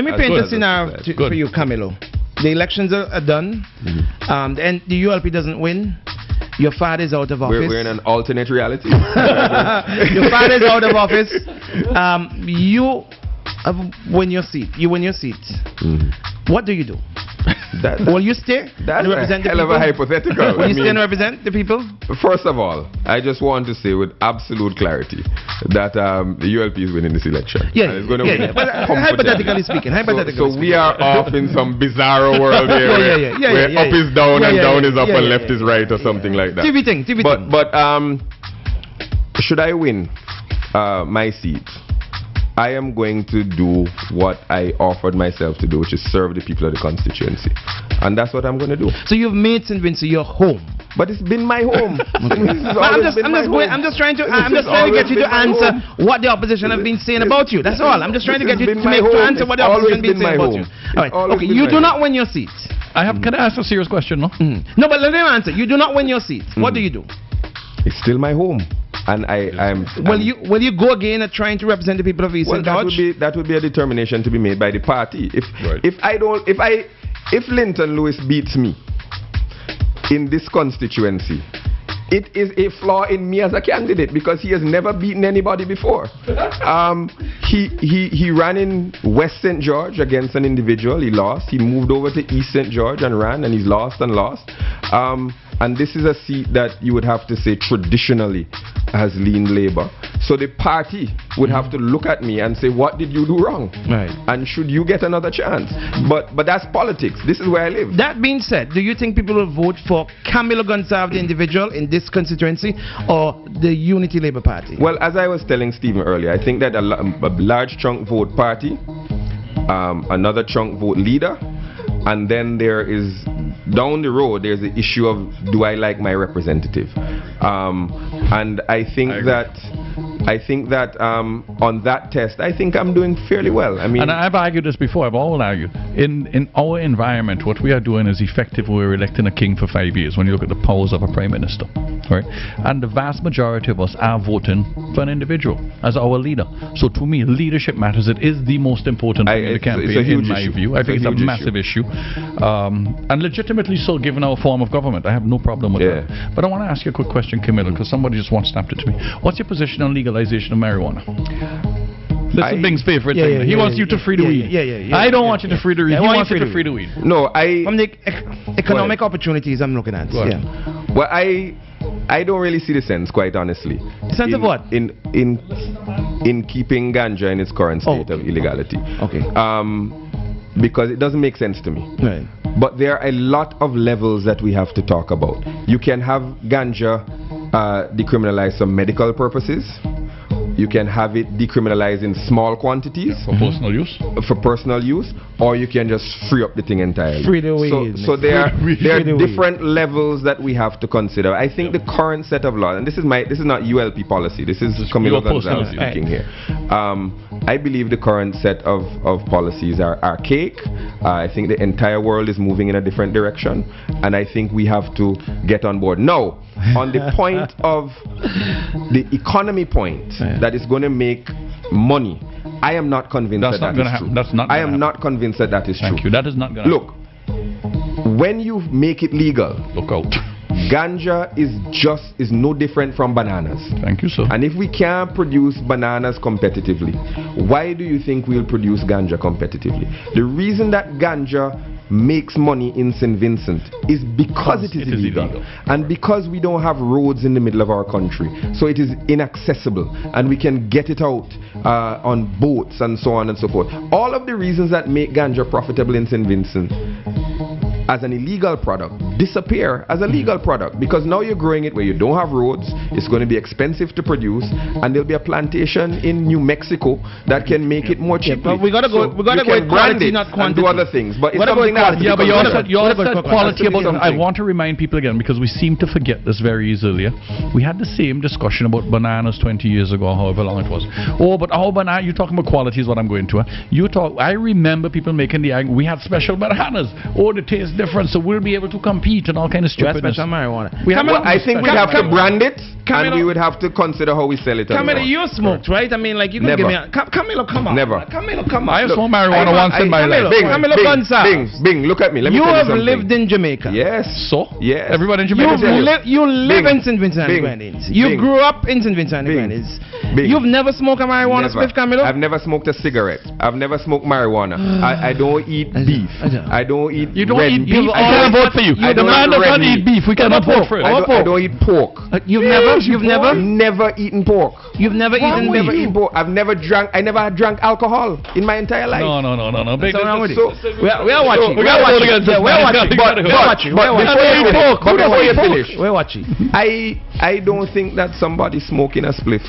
Let me paint a scenario for you, Camilo. The elections are done, and the ULP doesn't win. Your father is out of office. We're in an alternate reality. Your father is out of office. You win your seat. What do you do? Will you stay and represent the people? Hell of a hypothetical. Will you stay and represent the people? First of all, I just want to say with absolute clarity that the ULP is winning this election. Hypothetically speaking. So we are off in some bizarre world here where up is down and down is up and left is right or something like that. TV thing. But should I win my seat, I am going to do what I offered myself to do, which is serve the people of the constituency. And that's what I'm going to do. So you've made St. Vincent your home. But it's been my home. I'm just trying to get you to answer what the opposition have been saying about you. That's all. I'm just trying to get you to answer what the opposition has been saying about you. All right. Okay. You do not win your seat. Can I ask a serious question? No. No, but let me answer. You do not win your seat. What do you do? It's still my home. And will you go again at trying to represent the people of East St. George? That would be a determination to be made by the party. If Linton Lewis beats me in this constituency, it is a flaw in me as a candidate because he has never beaten anybody before. He ran in West St. George against an individual. He lost. He moved over to East St. George and ran, and he's lost and lost. And this is a seat that you would have to say traditionally has leaned Labour. So the party would have to look at me and say, what did you do wrong? Right. And should you get another chance? But that's politics. This is where I live. That being said, do you think people will vote for Camalo Gonsalves, the individual, in this constituency, or the Unity Labour Party? Well, as I was telling Stephen earlier, I think that a large chunk vote party, another chunk vote leader, and then there is down the road there's the issue of do I like my representative, and I think that on that test I think I'm doing fairly well. I mean, and I've argued this before. I've always argued in our environment what we are doing is effective. We're electing a king for 5 years when you look at the powers of a prime minister, right? And the vast majority of us are voting for an individual as our leader. So to me, leadership matters. It is the most important thing in the campaign, in my view. I think it's a massive issue. And legitimately so, given our form of government. I have no problem with that. But I want to ask you a quick question, Camilo, because somebody just once snapped it to me. What's your position on legalization of marijuana? This is Bing's favorite thing. He wants you to free the weed. I don't want you to free the weed. He wants you to free the weed. No, from the economic opportunities I'm looking at. Well, I don't really see the sense, quite honestly. The sense of what? In keeping ganja in its current state of illegality. Okay. Because it doesn't make sense to me. Right. But there are a lot of levels that we have to talk about. You can have ganja decriminalized for medical purposes. You can have it decriminalized in small quantities. For personal use? For personal use. Or you can just free up the thing entirely. Free the weed. So there are different levels that we have to consider. I think the current set of laws, and this is not ULP policy, this is Camilo Gonsalves speaking here. I believe the current set of policies are archaic. I think the entire world is moving in a different direction. And I think we have to get on board. Now, on the point of the economy point, that is going to make money, I am not convinced that is true. I am not convinced that is true. Thank you. That is not going to happen. Look, when you make it legal, look out. Ganja is no different from bananas. Thank you, sir. And if we can't produce bananas competitively, why do you think we'll produce ganja competitively? The reason that ganja makes money in St. Vincent is because it is illegal. And because we don't have roads in the middle of our country. So it is inaccessible and we can get it out on boats and so on and so forth. All of the reasons that make ganja profitable in St. Vincent as an illegal product disappear as a legal product, because now you're growing it where you don't have roads, it's going to be expensive to produce, and there'll be a plantation in New Mexico that can make it more cheap. But we gotta go with quality, not quantity. And do other things, but it's something that but you also said quality about it. I want to remind people again, because we seem to forget this very easily. We had the same discussion about bananas 20 years ago, however long it was. Oh, but how banana? You're talking about quality is what I'm going to. I remember people making the argument, we had special bananas. Oh, the taste different, so we'll be able to compete and all kind of stupidness. Special marijuana. I think we have to brand it Camilo, and we would have to consider how we sell it. Camilo, you smoked, right? I mean, like, you can give me a... Camilo, come on. Never. Camilo, come on. I have smoked marijuana once in my life. Camilo Gonsalves. Bing, look at me. Let me you tell you have something. lived in Jamaica. Yes. So? Yes. Everybody in Jamaica. You live in St. Vincent and the Grenadines. You grew up in St. Vincent and the Grenadines. You've never smoked a marijuana spliff, Camilo? I've never smoked a cigarette. I've never smoked marijuana. I don't eat beef. I don't eat You don't red eat meat. beef. I can't vote for you. The man does not eat beef. We cannot vote for it. I don't eat pork. You've never eaten pork. You've never eaten pork. I've never drank. I never had drank alcohol in my entire life. No. What's wrong with it? So we're watching. We're watching. I don't think that somebody smoking a spliff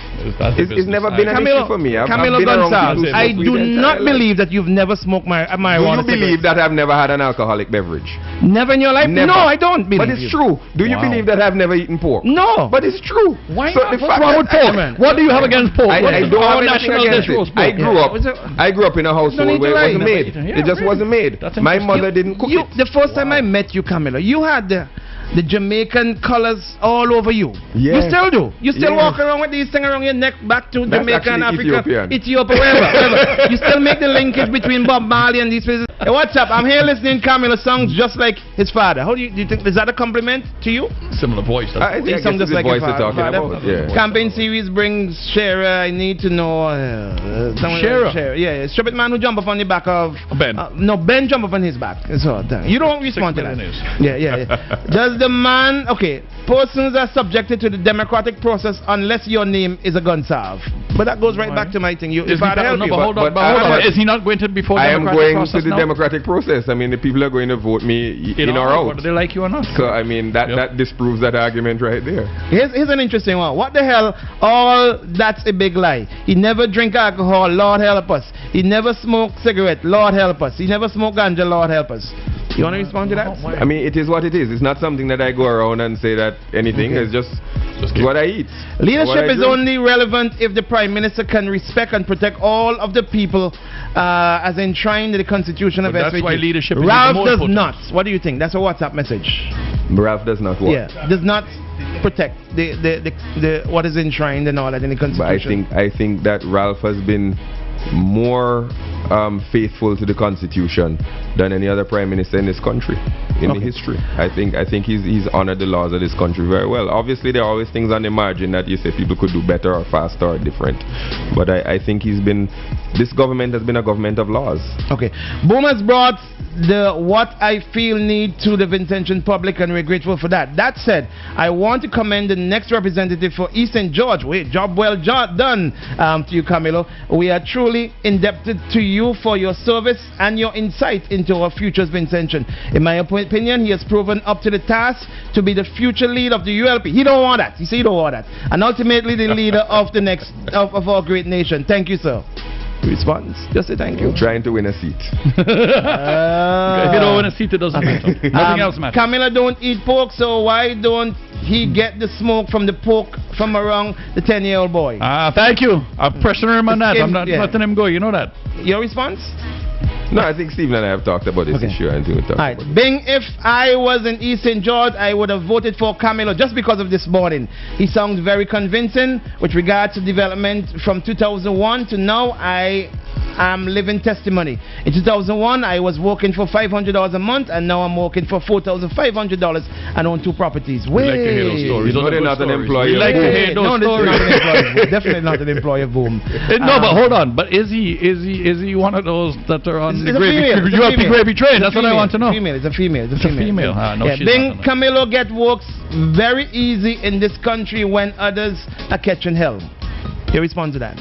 it's never been an issue for me. Camalo Gonsalves, I do not believe that you've never smoked marijuana. Do you believe that I've never had an alcoholic beverage? Never in your life? Never. No, I don't believe. But it's true. Do you believe that I've never eaten pork? No. But it's true. Why so not? The What's fact wrong with pork? What do you have against pork? I don't have anything against it. I grew up in a household where it wasn't made. It just wasn't made. My mother didn't cook it. The first time I met you, Camilo, you had the Jamaican colors all over you. Yes. You still do. You still walk around with these things around your neck back to Jamaica and Africa. Ethiopia, wherever. You still make the linkage between Bob Marley and these places. Hey, what's up? I'm here listening Camilo songs just like his father. How do you think, is that a compliment to you? Similar voice. I think sound just like voice his father. About, yeah. Campaign series brings Sharer. I need to know. Sharer. Yeah, Strip it man who jump up on the back of Ben. No, Ben jump up on his back. So you don't respond to that. Yeah. Does the man, persons are subjected to the democratic process unless your name is a Gonsalves. But that goes right back to my thing. If I help you, hold on. Is he not going to before I am going process to the democratic process. I mean, the people are going to vote me in or out. Whether they like you or not. So I mean, that disproves that argument right there. Here's an interesting one. What the hell? All that's a big lie. He never drink alcohol. Lord help us. He never smoked cigarette. Lord help us. He never smoked ganja. Lord help us. You want to respond to that? I mean, it is what it is. It's not something that I go around and say that anything. It's just what I eat. Leadership is only relevant if the Prime Minister can respect and protect all of the people as enshrined in the Constitution of SEG5. That's why leadership is Ralph more does important. not. What do you think? That's a WhatsApp message. Ralph does not what? Yeah, does not protect the what is enshrined and all that in the Constitution. But I think that Ralph has been more faithful to the Constitution than any other Prime Minister in this country in the history. I think he's honored the laws of this country very well. Obviously, there are always things on the margin that you say people could do better or faster or different. But I think this government has been a government of laws. Okay. Boom has brought the what I feel need to the Vincentian public, and we're grateful for that. That said, I want to commend the next representative for East St. George. Job well done to you, Camilo. We are truly indebted to you for your service and your insight into our future's Vincentian. In my opinion, he has proven up to the task to be the future leader of the ULP. He don't want that. You see, he don't want that. And ultimately the leader of the next of our great nation. Thank you, sir. Response. Just say thank you. I'm trying to win a seat. If you don't win a seat, it doesn't matter. Nothing else matters. Camilo don't eat pork, so why don't he get the smoke from the pork from around the 10-year-old boy? Thank you. I'm pressuring him on that. I'm not letting him go. You know that. Your response? No, I think Stephen and I have talked about this issue. Alright, Bing, if I was in East St. George, I would have voted for Camilo just because of this morning. He sounds very convincing with regard to development from 2001 to now. I am living testimony. In 2001, I was working for $500 a month, and now I'm working for $4,500 and own 2 properties. We like to hear those stories. No, they're not an employer. We like to hear those stories. Definitely not an employer boom. No, but hold on. But is he one of those that are on the ULP gravy train? That's what I want to know. It's a female. No, Bing, Camilo get works very easy in this country when others are catching hell. You respond to that?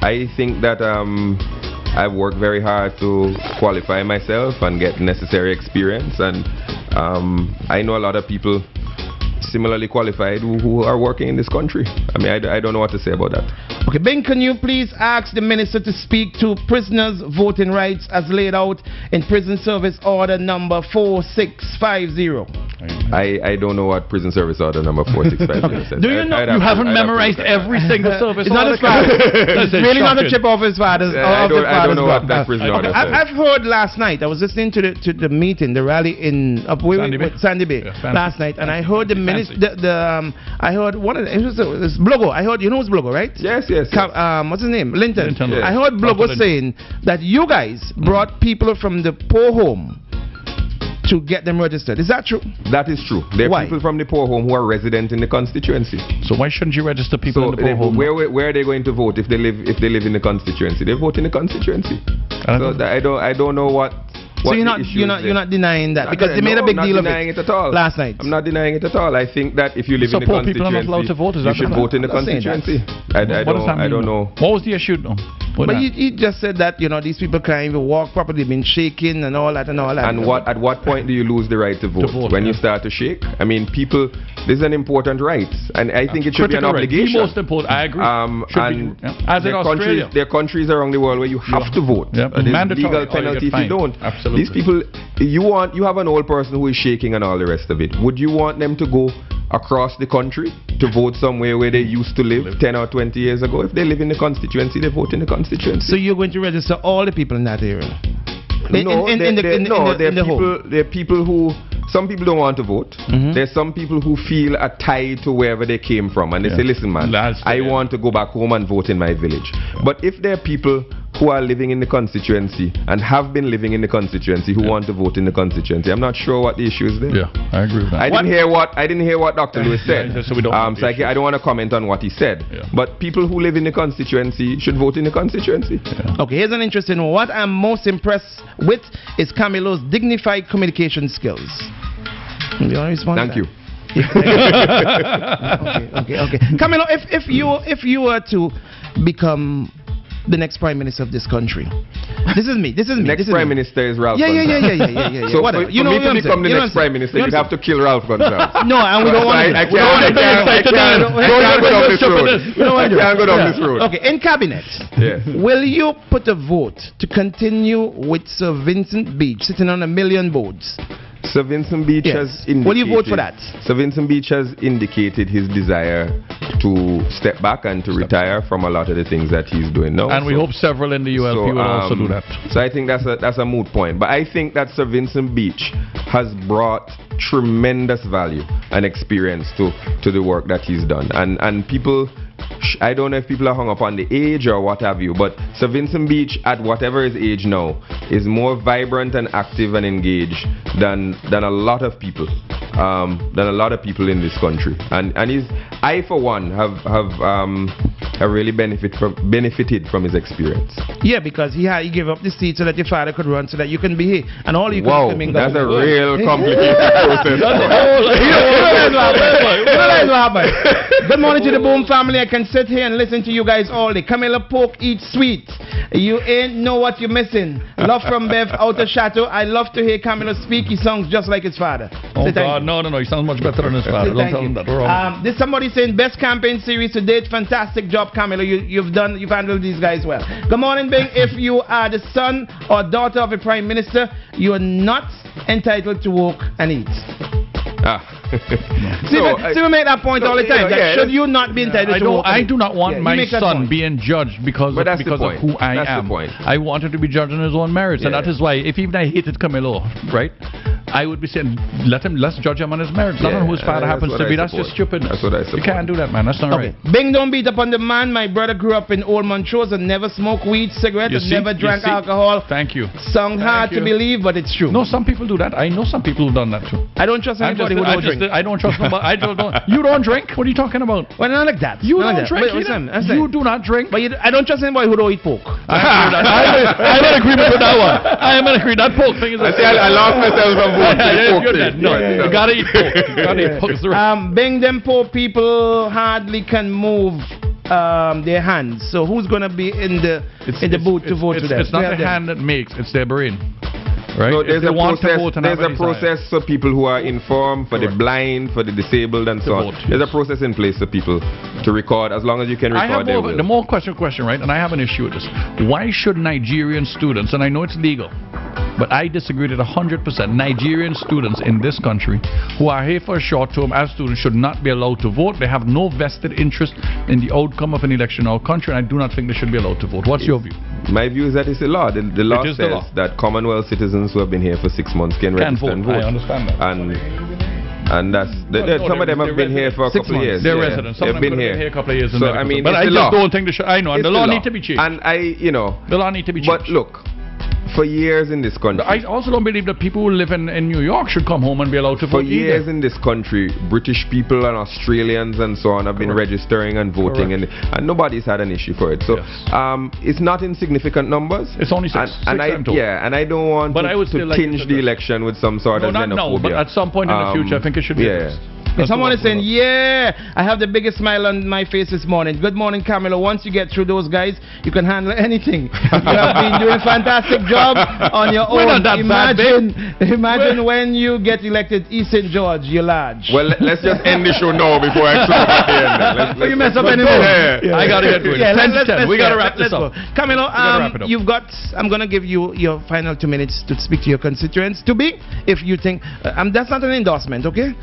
I think that I've worked very hard to qualify myself and get necessary experience, and I know a lot of people similarly qualified who are working in this country. I mean, I don't know what to say about that. Okay, Ben, can you please ask the minister to speak to prisoners' voting rights as laid out in Prison Service Order number 4650? I don't know what prison service order number 465 says. Do you know you haven't memorized every single service? It's not his father. It's really not a chip off his father's. I don't know what that prison order says. I've heard last night. I was listening to the meeting, the rally in Sandy Bay last night, and I heard the minister. I heard one of it was Blogo. I heard, you know who's Blogo, right? Yes. What's his name? Linton. Yes. I heard Blogo saying that you guys brought people from the poor home to get them registered. Is that true? That is true. There are people from the poor home who are resident in the constituency. So why shouldn't you register people in the poor home? Where are they going to vote if they live in the constituency? They vote in the constituency. I don't know what. So you're not denying that, because they made a big deal of it last night. I'm not denying it at all. I think that if you live in the constituency, people are not allowed to vote. You should vote in the constituency. I don't know. What was the issue though? But he just said that these people can't even walk properly, been shaking and all that. And at what point do you lose the right to vote? When you start to shake? I mean, people. This is an important right, and I think it should be an obligation. The most important. I agree. As in Australia, there are countries around the world where you have to vote. There's legal penalty if you don't. Absolutely. These people, you have an old person who is shaking and all the rest of it. Would you want them to go across the country to vote somewhere where they used to live 10 or 20 years ago? If they live in the constituency, they vote in the constituency. So you're going to register all the people in that area? There are people who. Some people don't want to vote. There's some people who feel a tie to wherever they came from, and they say, listen man, I want to go back home and vote in my village. But if there are people who are living in the constituency and have been living in the constituency who want to vote in the constituency, I'm not sure what the issue is there. Yeah, I agree with that. I didn't hear what Dr. Lewis said. So we don't I don't want to comment on what he said. But people who live in the constituency should vote in the constituency. Okay, here's an interesting one. What I'm most impressed with is Camilo's dignified communication skills. You want to respond? Thank you. Okay. Camilo, if you were to become the next prime minister of this country, this is me. Next prime minister is Ralph. Yeah. So for me to become the next prime minister, you'd have to kill Ralph Gonsalves. No, and we don't want to. I can't go down this road. Okay, in cabinet, will you put a vote to continue with Sir Vincent Beach sitting on 1 million votes? Sir Vincent Beach has indicated. Will you vote for that? Sir Vincent Beach has indicated his desire to step back and to retire from a lot of the things that he's doing now. And we hope several in the ULP will also do that. So I think that's a moot point. But I think that Sir Vincent Beach has brought tremendous value and experience to the work that he's done. And people, I don't know if people are hung up on the age or what have you, but Sir Vincent Beach, at whatever his age now, is more vibrant and active and engaged than a lot of people. In this country, and I for one have really benefited from his experience. Yeah, because he gave up the seat so that your father could run, so that you can be here, and all you can come in. That's a real complicated process. Good morning to the Boom family. I can sit here and listen to you guys all day. Camilla Polk eats sweet. You ain't know what you're missing. Love from Bev Outer Chateau. I love to hear Camilo speak. He sounds just like his father. Oh God, no. He sounds much better than his father. Don't tell him that. We're wrong. There's somebody saying best campaign series to date. Fantastic job, Camilo. You've handled these guys well. Good morning, Bing. If you are the son or daughter of a prime minister, you are not entitled to work and eat. See, we make that point all the time. Should you not be entitled to work? I do not want my son being judged because of who I am. I want him to be judged on his own merits, and that is why, if even I hated Camilo, right, I would be saying, let's judge him on his merits, not on who his father happens to be. That's just stupid. That's what I support. You can't do that, man. That's not right. Bing, don't beat up on the man. My brother grew up in Old Montrose and never smoked weed, cigarettes, and never drank alcohol. Thank you. Sound hard to believe, but it's true. No, some people do that. I know some people who've done that too. I don't trust anybody who don't drink. I don't trust nobody. You don't drink? What are you talking about? Well, not like that. You don't drink. You do not drink. But I don't trust anybody who don't eat pork. I'm in agreement with that one. I am in agreement. That pork thing is. I lost myself on pork. No, you gotta eat pork. You gotta eat pork. Being them poor people hardly can move their hands. So who's gonna be in the booth to vote for them? It's not the hand that makes; it's their brain. Right? No, there's a process for people who are informed, for the blind, for the disabled, and so on. There's a process in place for people to record, as long as you can record their will. The more question, right? And I have an issue with this. Why should Nigerian students, and I know it's legal, But I disagree with it 100%. Nigerian students in this country who are here for a short term as students should not be allowed to vote. They have no vested interest in the outcome of an election in our country, and I do not think they should be allowed to vote. What's your view? My view is that it's a law. The law says that Commonwealth citizens who have been here for 6 months can register and vote. I understand that. And that's some of them have been here for a couple of years. They're residents. Some of them have been here a couple of years. So I mean, but I just don't think they should. I know, and the law needs to be changed. And the law needs to be changed. But look, for years in this country, I also don't believe that people who live in New York should come home and be allowed to vote. For years in this country, British people and Australians and so on have been registering and voting, and nobody's had an issue for it. So it's not in significant numbers. It's only six. And I don't want to tinge the election with some sort of xenophobia. No, but at some point in the future, I think it should be. Someone is saying, I have the biggest smile on my face this morning. Good morning, Camilo. Once you get through those guys, you can handle anything. You have been doing a fantastic job on your own. Imagine when you get elected East St. George, you're large. Well, let's just end the show now before I throw up at the end. You mess up anymore. I got to get to it. We got to wrap this up. Camilo, I'm going to give you your final 2 minutes to speak to your constituents. To be, if you think, that's not an endorsement, okay?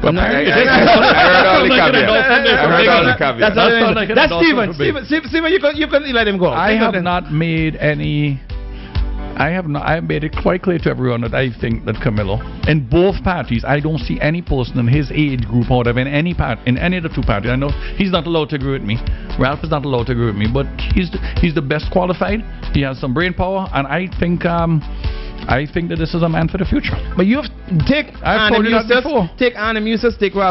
I heard all the caveats. That's Stephen. Stephen, you can let him go. I have not made any. I have made it quite clear to everyone that I think that Camilo, in both parties, I don't see any person in his age group or whatever in any of the two parties. I know he's not allowed to agree with me. Ralph is not allowed to agree with me, but he's the best qualified. He has some brain power, and I think that this is a man for the future. But you take Ralph Gonsalves.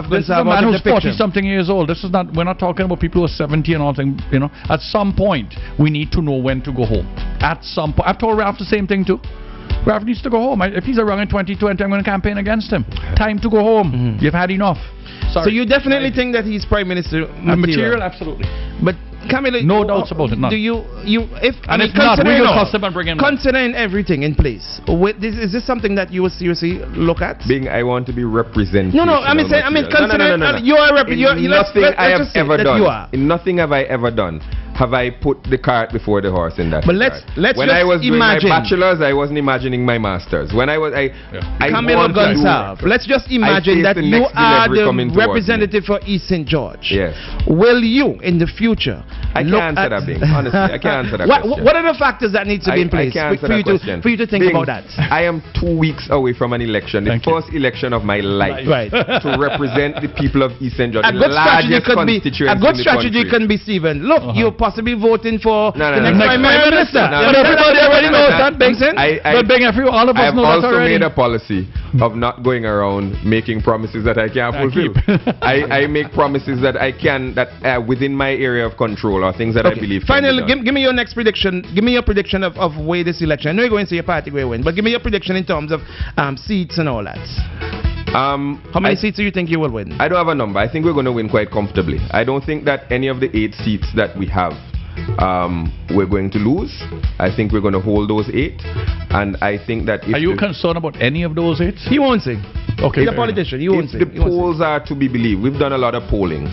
This is a man who's 40-something years old. This is not. We're not talking about people who are 70 and all things. At some point, we need to know when to go home. At some point, I've told Ralph the same thing too. Ralph needs to go home. If he's around in 2020, I'm going to campaign against him. Time to go home. You've had enough. Sorry. So you definitely think that he's Prime Minister material? Absolutely. But Camilo, no doubts about it. None. Do you if not, we will cost him and bring him. Considering everything in place, is this something that you will seriously look at? I want to be represented. No. Considering you are nothing I have ever done. In nothing have I ever done have I put the cart before the horse in that. But let's when I was doing my bachelor's, I wasn't imagining my master's. When I was Camalo Gonsalves, let's just imagine that you are the representative for East St. George. Yes. Will you in the future? I can't answer that, Bing. Honestly, I can't answer that question. What are the factors that need to be in place for you to think about that? I am 2 weeks away from an election, the first election of my life, to represent the people of East St. George, the largest constituency in the country. A good strategy can be, Stephen. Look, you're possibly voting for the next Prime Minister. But everybody already knows that, Bingson. But Bing, all of us know that already. I have also made a policy of not going around making promises that I can't fulfill. I make promises that I can, that within my area of control, or things that I believe. Finally, give me your next prediction. Give me your prediction of way this election. I know you're going to say your party will win, but give me your prediction in terms of seats and all that. How many seats do you think you will win? I don't have a number. I think we're going to win quite comfortably. I don't think that any of the 8 seats that we have we're going to lose. I think we're going to hold those 8, and I think that if are you concerned about any of those 8? He won't say. Okay, he's a politician. He won't say. The polls are to be believed. We've done a lot of polling.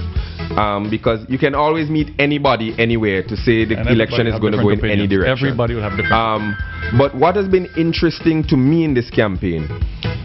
Because you can always meet anybody anywhere to say the election is going to go in any direction. Everybody will have different but what has been interesting to me in this campaign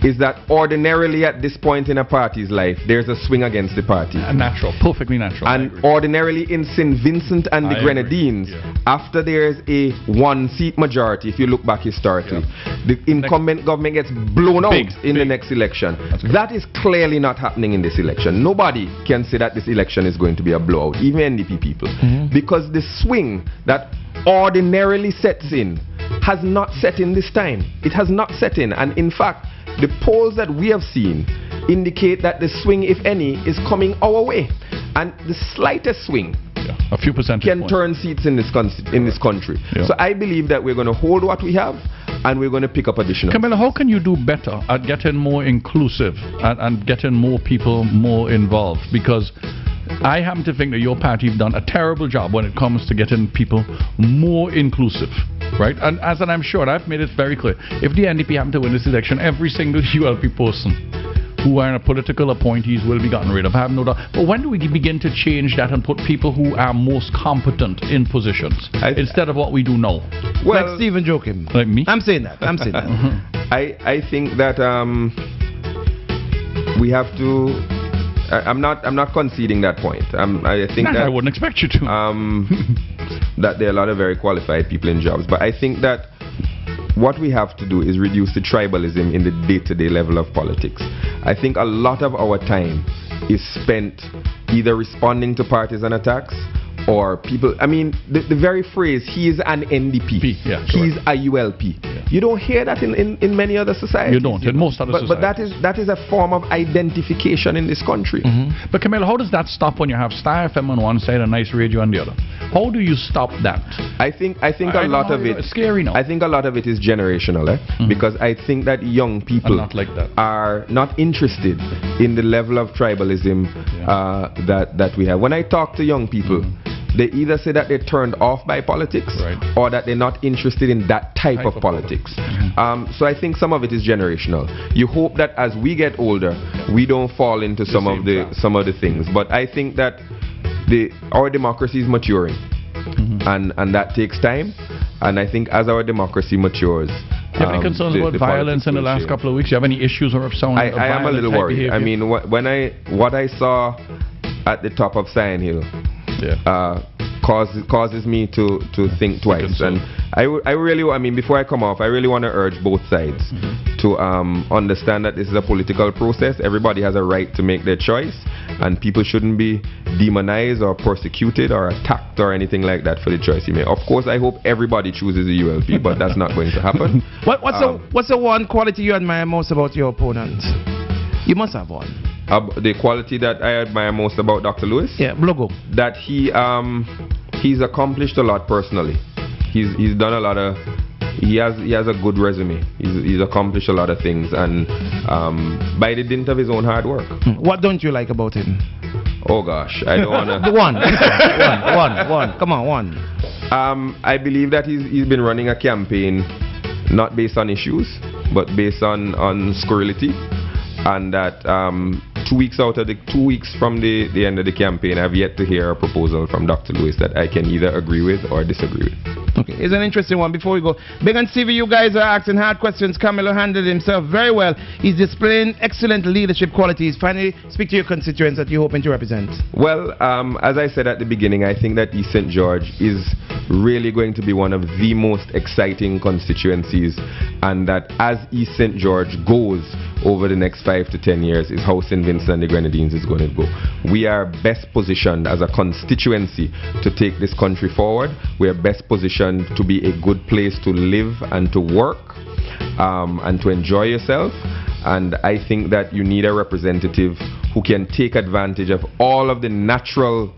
is that ordinarily at this point in a party's life, there's a swing against the party. Natural, perfectly natural. And ordinarily in St. Vincent and the Grenadines, after there's a 1-seat majority, if you look back historically, the incumbent government gets blown out in the next election. That is clearly not happening in this election. Nobody can say that this election is going to be a blowout, even NDP people, because the swing that ordinarily sets in has not set in this time. It has not set in, and in fact the polls that we have seen indicate that the swing, if any, is coming our way, and the slightest swing a few percentage can turn seats in this country. So I believe that we're going to hold what we have, and we're going to pick up additional. Camilo, how can you do better at getting more inclusive and getting more people more involved? Because I happen to think that your party have done a terrible job when it comes to getting people more inclusive, right? And I'm sure, I've made it very clear, if the NDP happen to win this election, every single ULP person who are political appointees will be gotten rid of. I have no doubt. But when do we begin to change that and put people who are most competent in positions instead of what we do now? Well, like Stephen Joachim. Like me? I'm saying that. I think that we have to. I'm not conceding that point. I think that I wouldn't expect you to. That there are a lot of very qualified people in jobs, but I think that what we have to do is reduce the tribalism in the day-to-day level of politics. I think a lot of our time is spent either responding to partisan attacks or people. I mean, the very phrase, he is an NDP, he's a ULP. Yeah. You don't hear that in many other societies. You don't, in most other societies. But that is a form of identification in this country. But Camalo, how does that stop when you have Star FM on one side and Nice Radio on the other? How do you stop that? I think a lot of it. It's scary now. I think a lot of it is generational, because I think that young people are not interested in the level of tribalism that we have. When I talk to young people, they either say that they're turned off by politics or that they're not interested in that type of politics. So I think some of it is generational. You hope that as we get older, we don't fall into some of the things. But I think that our democracy is maturing, and that takes time. And I think as our democracy matures, do you have any concerns about violence in the last couple of weeks? Do you have any issues or I am a little worried. Behavior? I mean, what I saw at the top of Sion Hill causes me to think twice. And I mean, before I come off, I really want to urge both sides to understand that this is a political process. Everybody has a right to make their choice, and people shouldn't be demonized or persecuted or attacked or anything like that for the choice you make. Of course, I hope everybody chooses the ULP, but that's not going to happen. What's the one quality you admire most about your opponent? You must have one. The quality that I admire most about Dr. Lewis? Yeah, Blogo. That he's accomplished a lot personally. He's done a lot of. He has a good resume. He's accomplished a lot of things, and by the dint of his own hard work. What don't you like about him? Oh gosh, I don't wanna. one. Come on, one. I believe that he's been running a campaign not based on issues, but based on scurrility, and that 2 weeks from the end of the campaign, I've yet to hear a proposal from Dr. Lewis that I can either agree with or disagree with. Okay, it's an interesting one. Before we go, Big and Stevie, you guys are asking hard questions. Camalo handled himself very well. He's displaying excellent leadership qualities. Finally, speak to your constituents that you're hoping to represent. Well, as I said at the beginning, I think that East St. George is really going to be one of the most exciting constituencies, and that as East St. George goes over the next 5 to 10 years is how St. Vincent and the Grenadines is going to go. We are best positioned as a constituency to take this country forward. We are best positioned to be a good place to live and to work and to enjoy yourself. And I think that you need a representative who can take advantage of all of the natural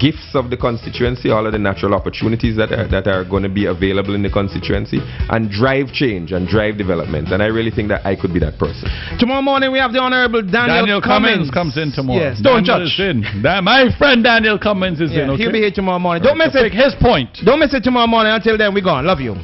gifts of the constituency, all of the natural opportunities that are going to be available in the constituency, and drive change and drive development. And I really think that I could be that person. Tomorrow morning we have the Honorable Daniel Cummins comes in tomorrow. Yes, don't judge. My friend Daniel Cummins is in. Okay? He'll be here tomorrow morning. Don't miss it. His point. Don't miss it tomorrow morning. Until then, we're gone. Love you.